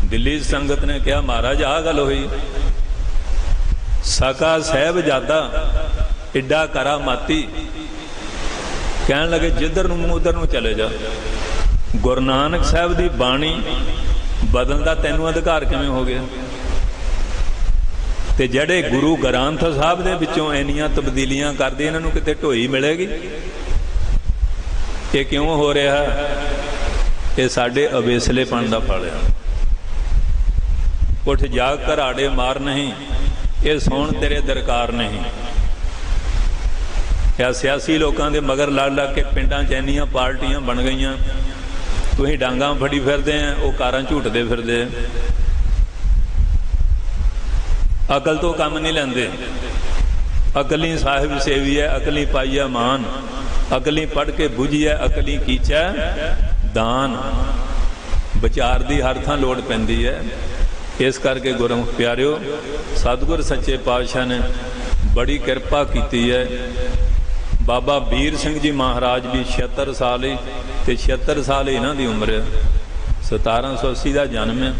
दिल्ली संगत ने कहा महाराज आ गल हुई, सका साहिबजादा एडा करामाती। कहन लगे जिधर नूं उधर नूं चले जा। गुरु नानक साहब की बाणी बदलण दा तैनूं अधिकार किवें हो गया? ते जड़े गुरु ग्रंथ साहब दे विचों इन्नियां तब्दीलियां करदे, इन्हां नूं किते ढोई मिलेगी? ये क्यों हो रहा है? ये साडे अवेसलेपन दा फल है। उठ जाग घराड़े मार नहीं, ये सौण तेरे दरकार नहीं। या सियासी लोगों के मगर लग लग के पिंडां च इन्नियां पार्टियां बन गईयां, तुसीं डांगां फड़ी फिरदे हैं, वो कारां झूटदे फिरदे। अकल तो काम नहीं लैंदे। अकली साहिब सेवी है, अकली पाई है मान, अकली पढ़ के बुझी है, अकली कीचा दान। विचार की हर थां लोड़ पैंदी है। इस करके गुरमुख प्यारिओ, सतगुर सच्चे पातशाह ने बड़ी किरपा की है। बाबा बीर सिंह जी महाराज भी 76 साल ही, तो 76 साल इन्हां दी उम्र है। 1780 का जन्म है,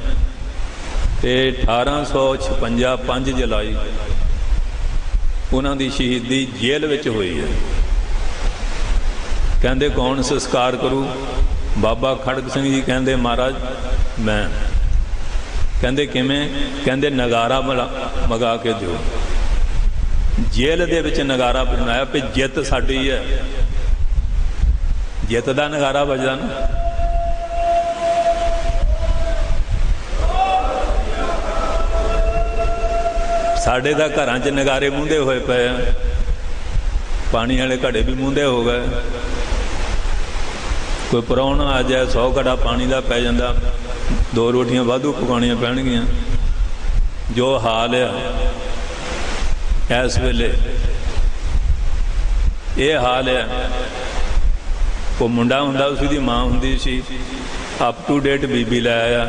तो 1856 5 जुलाई उन्हां दी शहीदी जेल विच हुई है। कहंदे कौन संस्कार करू? बाबा खड़क सिंह जी कहंदे महाराज मैं। कहंदे किवें? कहंदे नगारा मगा के दिओ। जेल दे विच नगारा बनाया भी जित साडी है। जित दा नगारा बजदा ना। साडे तां घरां च नगारे मूंदे होए पे, पानी वाले घड़े भी मूंदे हो गए। कोई परौना आ जाए 100 घड़ा पानी का पै जाता, 2 रोटियां वाधू पकाउणियां पैणगियां। जो हाल है इस वेले, ये हाल है। वो मुंडा हुंदा, उसकी माँ हुंदी सी, अप टू डेट बीबी लै आया।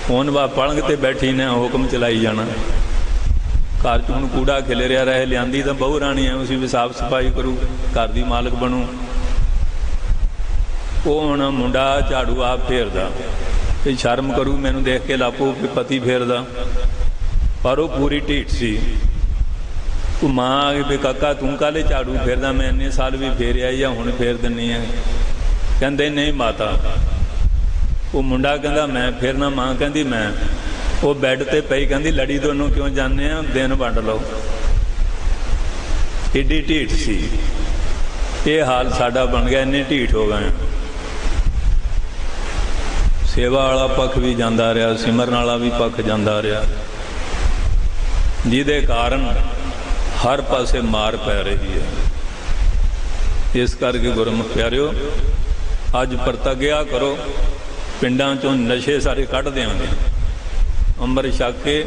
हुण वा पलंग ते बैठी ने हुक्म चलाई जाना। घर च हुण कूड़ा खिलरिया रहे, लियांदी तां बहु राणी है, उसी भी साफ सफाई करू, घर दी मालक बनू। वो हुण मुंडा झाड़ू आप फेरदा, भी शर्म करू, मैनू देख के लापो भी पति फेरदा। पर वो पूरी ढीठ सी। वो माँ आ गई भी काका तू काले झाड़ू फेरदा, मैं इन्ने साल भी फेरिया या हुण फेर दिनी है। कहंदे नहीं माता। वो मुंडा कहंदा मैं फेरना। माँ कहंदी मैं। वो बैड ते पई कहंदी लड़ी दोनों क्यों जाने, दिन वंड लो। एडी ढीठ सी। ये हाल साडा बन गया, इन्ने ढीठ हो गए। सेवा वाला पक्ष भी जाता रहा, सिमरन वाला भी पक्ष जाता रहा, जिहदे कारण हर पासे मार पै रही है। इस करके गुरमुख प्यारिओ, अज प्रतिज्ञा करो, पिंडां चों नशे सारे कढ़ देंगे, अंमृत छक के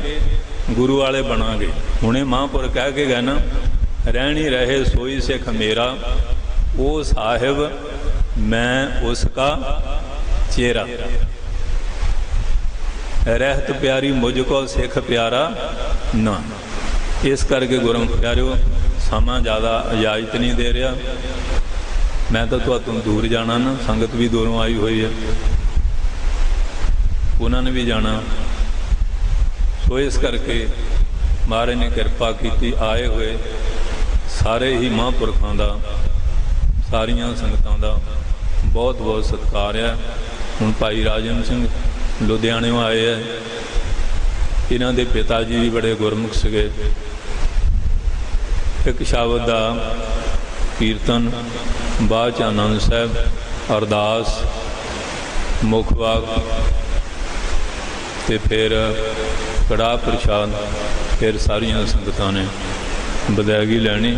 गुरु वाले बनांगे। हुणे महापुर कह के गए ना, रहनी रहे सोई सिख मेरा, ओ साहिब मैं उसका चेहरा। रहत प्यारी मुझको सिख प्यारा ना। इस करके गुरमुख प्यारिओ, समा ज़्यादा इजाजत नहीं दे रहा। मैं तो तुहातों दूर जाना ना, संगत भी दूरों आई हुई है, उन्होंने भी जाना। सो इस करके महाराज ने कृपा की, आए हुए सारे ही महापुरखों का, सारिया संगतों का बहुत बहुत सत्कार है। हुण भाई राजन सिंह लुधियाने आए हैं, इन्हों के पिता जी भी बड़े गुरमुख सगे। एक शब्द का कीर्तन, बाद आनंद साहब, अरदास, मुख वाक, ते फिर कड़ाह प्रशाद, फिर सारिया संगतां ने विदायगी लैनी।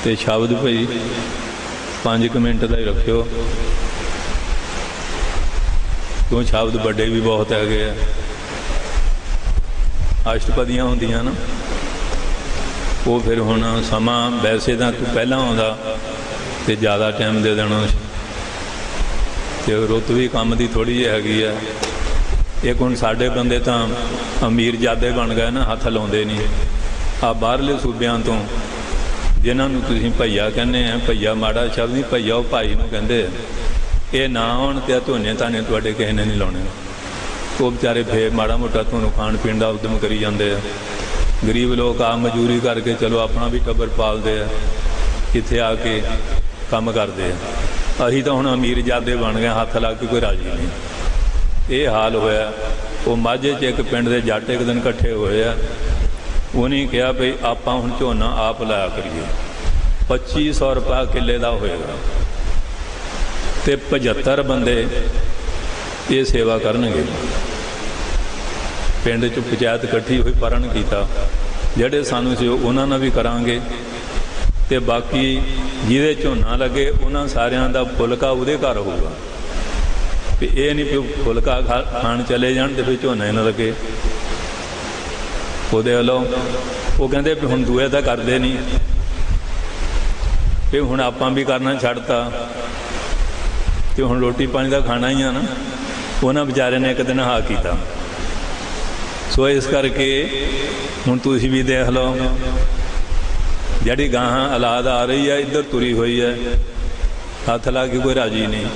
तो शब्द भाई 5 मिनट का ही रखियो, क्यों शब्द बड़े भी बहुत है। अष्टपदियाँ होंदियां ना, वो फिर हुण समा वैसे तो तू पहला आउंदा ते ज़्यादा टाइम दे देना, तो रुत भी काम की थोड़ी जी हैगी है। एक हुण साडे बंदे तो अमीर जादे बन गए ना, हथ लाउंदे नहीं। आ बाहरले सूबियां तो जिन्होंने तुसीं भैया कहने हैं, भैया माड़ा शब्द नहीं, भैया वो भाई नूं कहंदे। ये ना आउण ते धोने ताने तुहाडे किसी ने नहीं लाने। वो बेचारे फिर माड़ा मोटा तुहानूं खाण पीण का उद्यम करी जाते हैं। गरीब लोग आ मजूरी करके चलो अपना भी टब्बर पालते हैं, इत्थे आके काम करते हैं। असीं तो हुण अमीर जादे बन गए, हथ ला के कोई राजी नहीं। ये हाल होया। वो माझे च एक पिंड के जट एक दिन इकट्ठे होए आ, उन्हें कहा भाई आप हुण झोना आप लाया करिए, 2500 रुपया किले का होएगा, तो 75 बंदे ये सेवा करनगे। पिंड च पंचायत इकट्ठी हुई, परण किया, जेडे सानू से उन्होंने भी करांगे, ਤੇ ਬਾਕੀ ਜਿਹਦੇ ਝੋਨਾ ਲੱਗੇ ਉਹਨਾਂ ਸਾਰਿਆਂ ਦਾ ਫੁਲਕਾ ਉਹਦੇ ਘਰ ਹੋਊਗਾ। ਵੀ ਇਹ ਨਹੀਂ ਵੀ ਫੁਲਕਾ ਖਾਣ ਚਲੇ ਜਾਣ ਤੇ ਫਿਰ ਝੋਨਾ ਹੀ ਨਾ ਲੱਗੇ ਉਹਦੇ ਵੱਲੋਂ। ਉਹ ਕਹਿੰਦੇ ਵੀ ਹੁਣ ਦੂਏ ਤਾਂ ਕਰਦੇ ਨਹੀਂ, ਵੀ ਹੁਣ ਆਪਾਂ ਵੀ ਕਰਨਾ ਛੱਡਤਾ ਤੇ ਹੁਣ ਰੋਟੀ ਪਾਣੀ ਦਾ ਖਾਣਾ ਹੀ ਆ ਨਾ। ਉਹਨਾਂ ਵਿਚਾਰੇ ਨੇ ਇੱਕ ਦਿਨ ਹਾਂ ਕੀਤਾ। ਸੋ ਇਸ ਕਰਕੇ ਹੁਣ ਤੁਸੀਂ ਵੀ ਦੇਖ ਲਓ, ਜਿਹੜੀ ਗਾਹਾਂ ਔਲਾਦ ਆ ਰਹੀ ਹੈ ਇੱਧਰ ਤੁਰੀ ਹੋਈ ਹੈ, ਹੱਥ ਲਾ ਕੇ ਕੋਈ ਰਾਜੀ ਨਹੀਂ।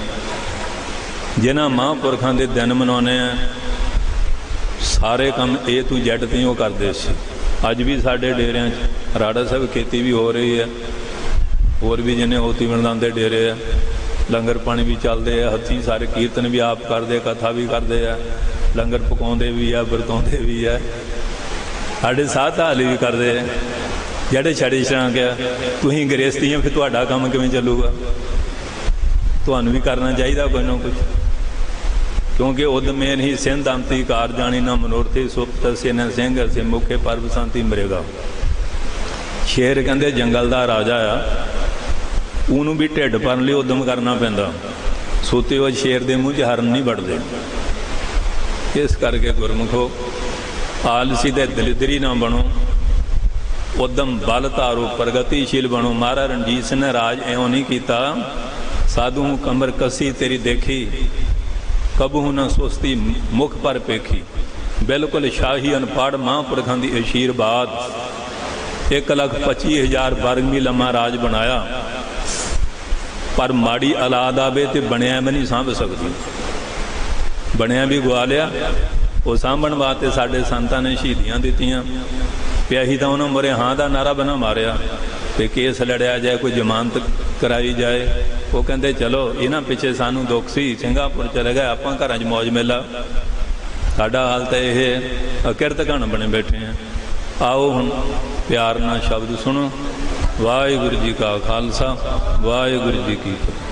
ਜਿਨ੍ਹਾਂ ਮਹਾਂਪੁਰਖਾਂ ਦੇ ਦਿਨ ਮਨਾਉਂਦੇ ਆ, ਸਾਰੇ ਕੰਮ A to Z ਤੇ ਉਹ ਕਰਦੇ ਸੀ। ਅੱਜ ਵੀ ਸਾਡੇ ਡੇਰਿਆਂ 'ਚ ਰਾੜਾ ਸਾਹਿਬ ਖੇਤੀ ਵੀ ਹੋ ਰਹੀ ਹੈ, ਹੋਰ ਵੀ ਜਿੰਨੇ ਹੋਤੀ ਮਰਦਾਂ ਦੇ ਡੇਰੇ ਆ, ਲੰਗਰ ਪਾਣੀ ਵੀ ਚੱਲਦੇ ਆ, ਹੱਥੀਂ ਸਾਰੇ ਕੀਰਤਨ ਵੀ ਆਪ ਕਰਦੇ, ਕਥਾ ਵੀ ਕਰਦੇ ਆ, ਲੰਗਰ ਪਕਾਉਂਦੇ ਵੀ ਆ, ਵਰਤਾਉਂਦੇ ਵੀ ਆ। ਸਾਡੇ ਸਾਧ ਹਾਲੀ ਵੀ ਕਰਦੇ ਆ। ਜਿਹੜੇ ਛੜੇ ਛਾਂਗ ਆ, ਤੁਸੀਂ ਗ੍ਰਸਤੀਆਂ, ਫਿਰ ਤੁਹਾਡਾ ਕੰਮ ਕਿਵੇਂ ਚੱਲੂਗਾ? ਤੁਹਾਨੂੰ ਵੀ ਕਰਨਾ ਚਾਹੀਦਾ ਕੋਈ ਨਾ ਕੁਝ, ਕਿਉਂਕਿ ਉਦਮੇ ਨਹੀਂ ਸਿੰਧ ਅੰਤੀ ਕਾਰ ਜਾਣੀ ਨਾ ਮਨੋਰਥੀ ਸੁਪਤ ਸੇਨਾ ਸਿੰਘ ਸੇ ਮੁਖੇ ਪਰ ਬਸੰਤੀ ਮਰੇਗਾ। ਸ਼ੇਰ ਕਹਿੰਦੇ ਜੰਗਲ ਦਾ ਰਾਜਾ ਆ, ਉਹਨੂੰ ਵੀ ਢਿੱਡ ਭਰਨ ਲਈ ਉਦਮ ਕਰਨਾ ਪੈਂਦਾ। ਸੋਤੇ ਹੋਏ ਸ਼ੇਰ ਦੇ ਮੂੰਹ 'ਚ ਹਰਨ ਨਹੀਂ ਵੜਦੇ। ਇਸ ਕਰਕੇ ਗੁਰਮੁਖੋ, ਆਲਸੀ ਦੇ ਦਲਿਦਰੀ ਨਾ ਬਣੋ, ਉਦਮ ਬਲ ਧਾਰੋ, ਪ੍ਰਗਤੀਸ਼ੀਲ ਬਣੋ। ਮਹਾਰਾਜ ਰਣਜੀਤ ਸਿੰਘ ਨੇ ਰਾਜ ਇਉਂ ਨਹੀਂ ਕੀਤਾ, ਸਾਧੂ ਕਮਰ ਕਸੀ ਤੇਰੀ ਦੇਖੀ, ਕਬਹੂ ਨਾ ਸੁਸਤੀ ਮੁਖ ਪਰ ਪੇਖੀ। ਬਿਲਕੁਲ ਸ਼ਾਹੀ ਅਨਪੜ੍ਹ ਮਹਾਂਪੁਰਖਾਂ ਦੀ ਅਸ਼ੀਰਵਾਦ 1,25,000 ਵਰਗ ਮੀਲ ਲੰਮਾ ਰਾਜ ਬਣਾਇਆ, ਪਰ ਮਾੜੀ ਔਲਾਦ ਆਵੇ ਤੇ ਬਣਿਆ ਵੀ ਨਹੀਂ ਸਾਂਭ ਸਕਦੀ। ਬਣਿਆ ਵੀ ਗਵਾ ਲਿਆ। ਉਹ ਸਾਂਭਣ ਵਾਸਤੇ ਸਾਡੇ ਸੰਤਾਂ ਨੇ ਸ਼ਹੀਦੀਆਂ ਦਿੱਤੀਆਂ। ਵੀ ਅਸੀਂ ਤਾਂ ਉਹਨਾਂ ਮੁਰੇ ਹਾਂ ਦਾ ਨਾਰਾ ਬਣਾ ਮਾਰਿਆ ਤੇ ਕੇਸ ਲੜਿਆ ਜਾਏ, ਕੋਈ ਜ਼ਮਾਨਤ ਕਰਾਈ ਜਾਏ। ਉਹ ਕਹਿੰਦੇ ਚਲੋ ਇਹਨਾਂ ਪਿੱਛੇ ਸਾਨੂੰ ਦੁੱਖ ਸੀ, ਸਿੰਗਾਪੁਰ ਚਲੇ ਗਏ, ਆਪਾਂ ਘਰਾਂ 'ਚ ਮੌਜ ਮੇਲਾ। ਸਾਡਾ ਹਾਲ ਤਾਂ ਇਹ ਅਕਿਰਤ ਘਣ ਬਣੇ ਬੈਠੇ ਆ। ਆਓ ਹੁਣ ਪਿਆਰ ਨਾਲ ਸ਼ਬਦ ਸੁਣੋ। ਵਾਹਿਗੁਰੂ ਜੀ ਕਾ ਖਾਲਸਾ, ਵਾਹਿਗੁਰੂ ਜੀ ਕੀ ਫਤਿਹ।